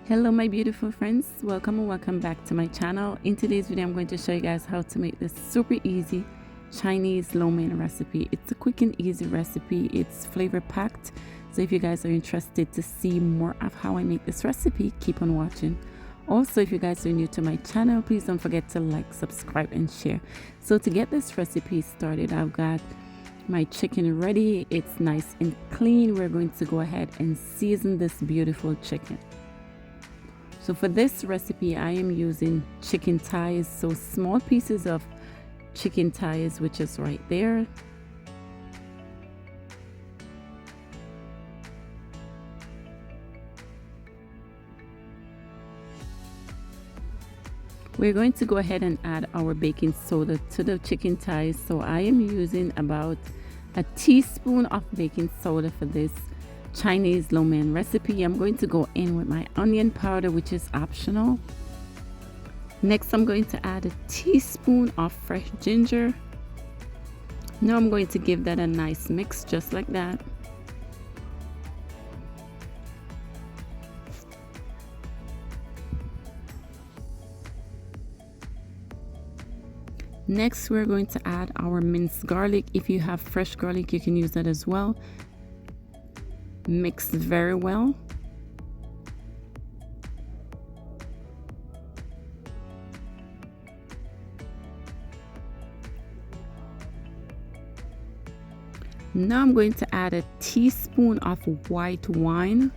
Hello my beautiful friends, welcome and welcome back to my channel. In today's video I'm going to show you guys how to make this super easy Chinese lo mein recipe. It's a quick and easy recipe. It's flavor packed, so if you guys are interested to see more of how I make this recipe, keep on watching. Also, if you guys are new to my channel, please don't forget to like, subscribe and share. So to get this recipe started, I've got my chicken ready. It's nice and clean. We're going to go ahead and season this beautiful chicken. So for this recipe, I am using chicken thighs, so small pieces of chicken thighs, which is right there. We're going to go ahead and add our baking soda to the chicken thighs. So I am using about a teaspoon of baking soda for this Chinese lo mein recipe. I'm going to go in with my onion powder, which is optional. Next, I'm going to add a teaspoon of fresh ginger. Now I'm going to give that a nice mix, just like that. Next, we're going to add our minced garlic. If you have fresh garlic, you can use that as well. Mix very well. Now I'm going to add a teaspoon of white wine.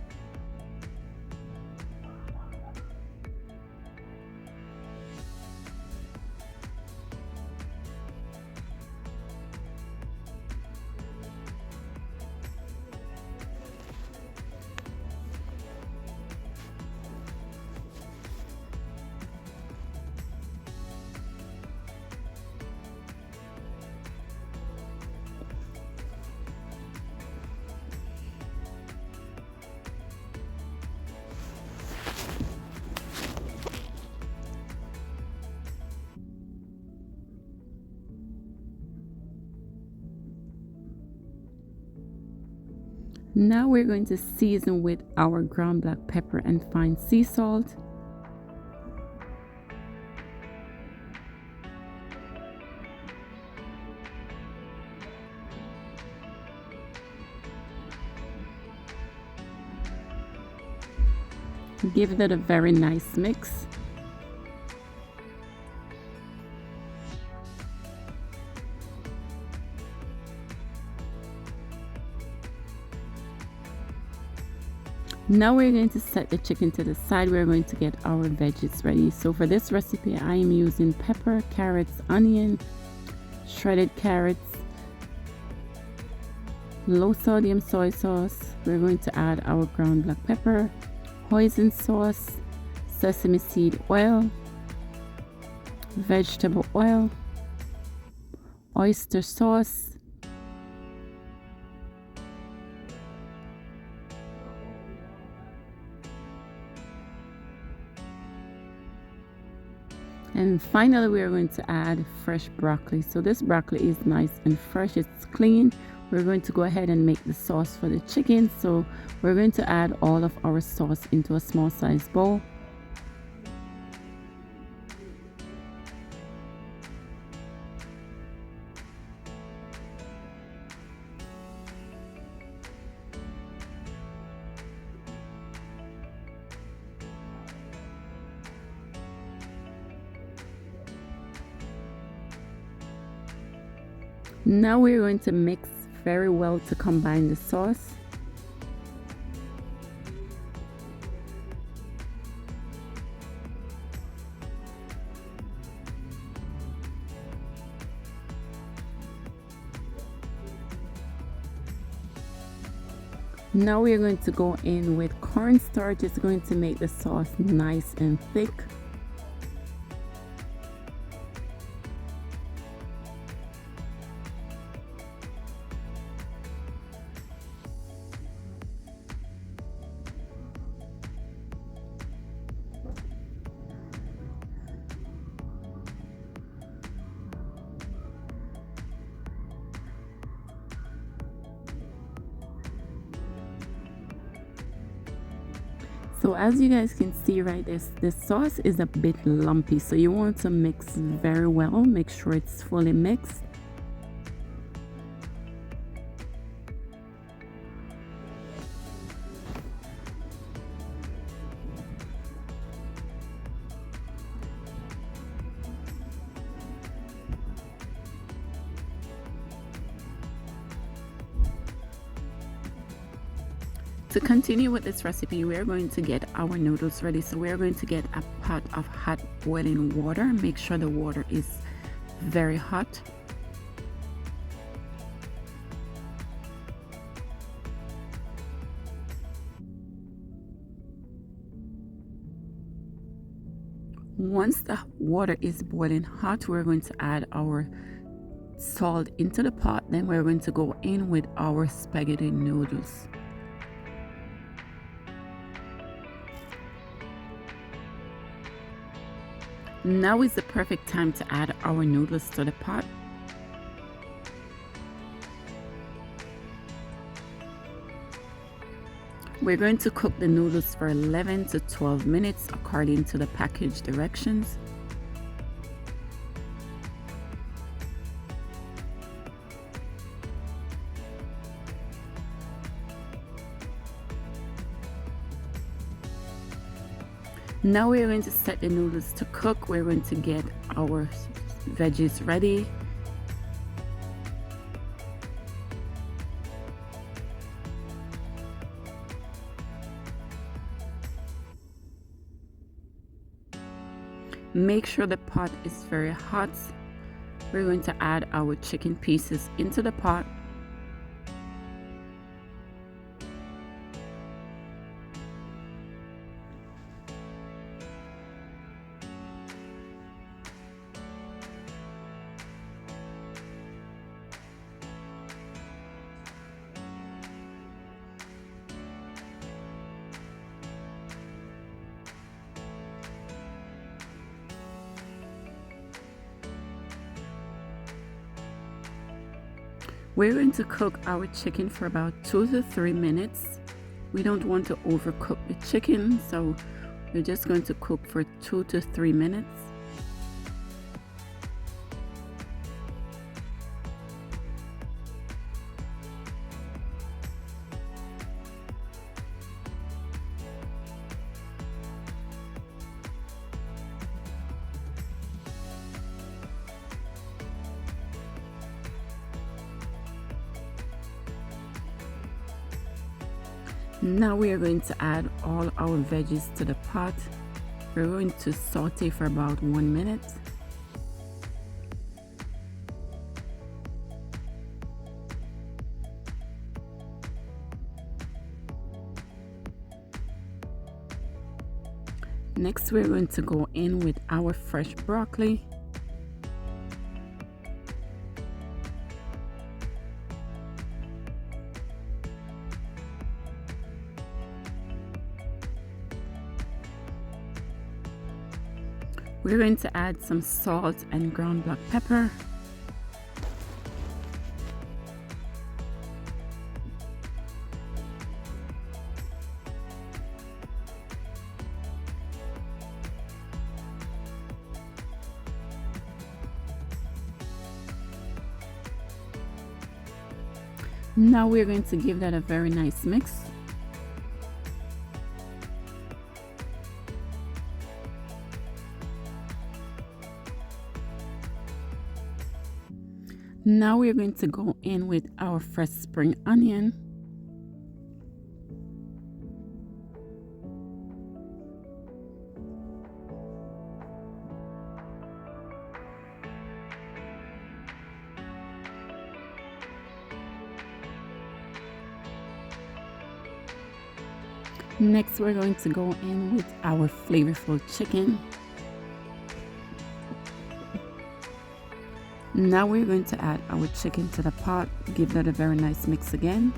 Now we're going to season with our ground black pepper and fine sea salt. Give that a very nice mix. Now we're going to set the chicken to the side. We're going to get our veggies ready. So for this recipe, I am using pepper, carrots, onion, shredded carrots, low sodium soy sauce. We're going to add our ground black pepper, hoisin sauce, sesame seed oil, vegetable oil, oyster sauce, and finally we are going to add fresh broccoli. So this broccoli is nice and fresh, it's clean. We're going to go ahead and make the sauce for the chicken. So we're going to add all of our sauce into a small size bowl. Now we're going to mix very well to combine the sauce. Now we're going to go in with cornstarch. It's going to make the sauce nice and thick. So as you guys can see right, this sauce is a bit lumpy, so you want to mix very well. Make sure it's fully mixed. To continue with this recipe, we are going to get our noodles ready. So we are going to get a pot of hot boiling water. Make sure the water is very hot. Once the water is boiling hot, we're going to add our salt into the pot. Then we're going to go in with our spaghetti noodles. Now is the perfect time to add our noodles to the pot. We're going to cook the noodles for 11 to 12 minutes according to the package directions. Now we're going to set the noodles to cook. We're going to get our veggies ready. Make sure the pot is very hot. We're going to add our chicken pieces into the pot. We're going to cook our chicken for about 2 to 3 minutes. We don't want to overcook the chicken, so we're just going to cook for 2 to 3 minutes. Now we are going to add all our veggies to the pot. We're going to saute for about 1 minute. Next, we're going to go in with our fresh broccoli. We're going to add some salt and ground black pepper. Now we're going to give that a very nice mix. Now we're going to go in with our fresh spring onion. Next, we're going to go in with our flavorful chicken. Now we're going to add our chicken to the pot, give that a very nice mix again.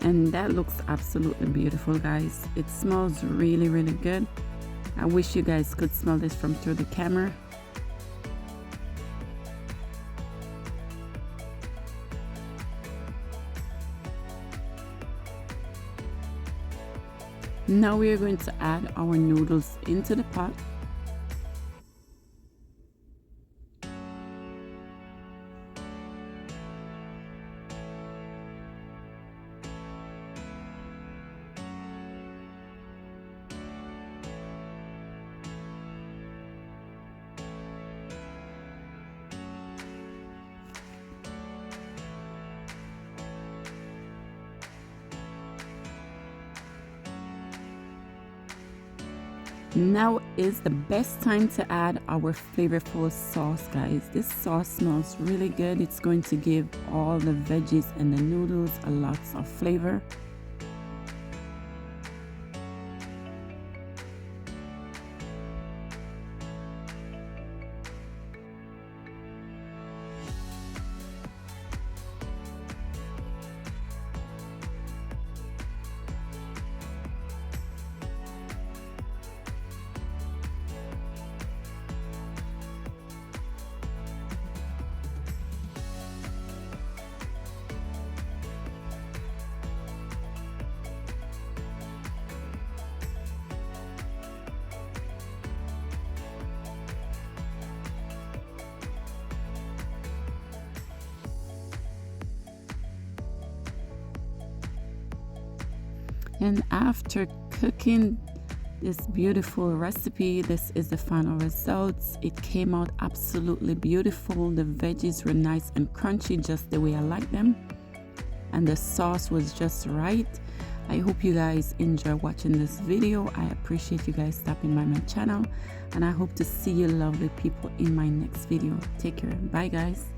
And that looks absolutely beautiful, guys. It smells really, really good. I wish you guys could smell this from through the camera. Now we are going to add our noodles into the pot. Now is the best time to add our flavorful sauce, guys. This sauce smells really good. It's going to give all the veggies and the noodles a lot of flavor. And after cooking this beautiful recipe, this is the final results. It came out absolutely beautiful. The veggies were nice and crunchy, just the way I like them, and the sauce was just right. I hope you guys enjoy watching this video. I appreciate you guys stopping by my channel, and I hope to see you lovely people in my next video. Take care. Bye guys.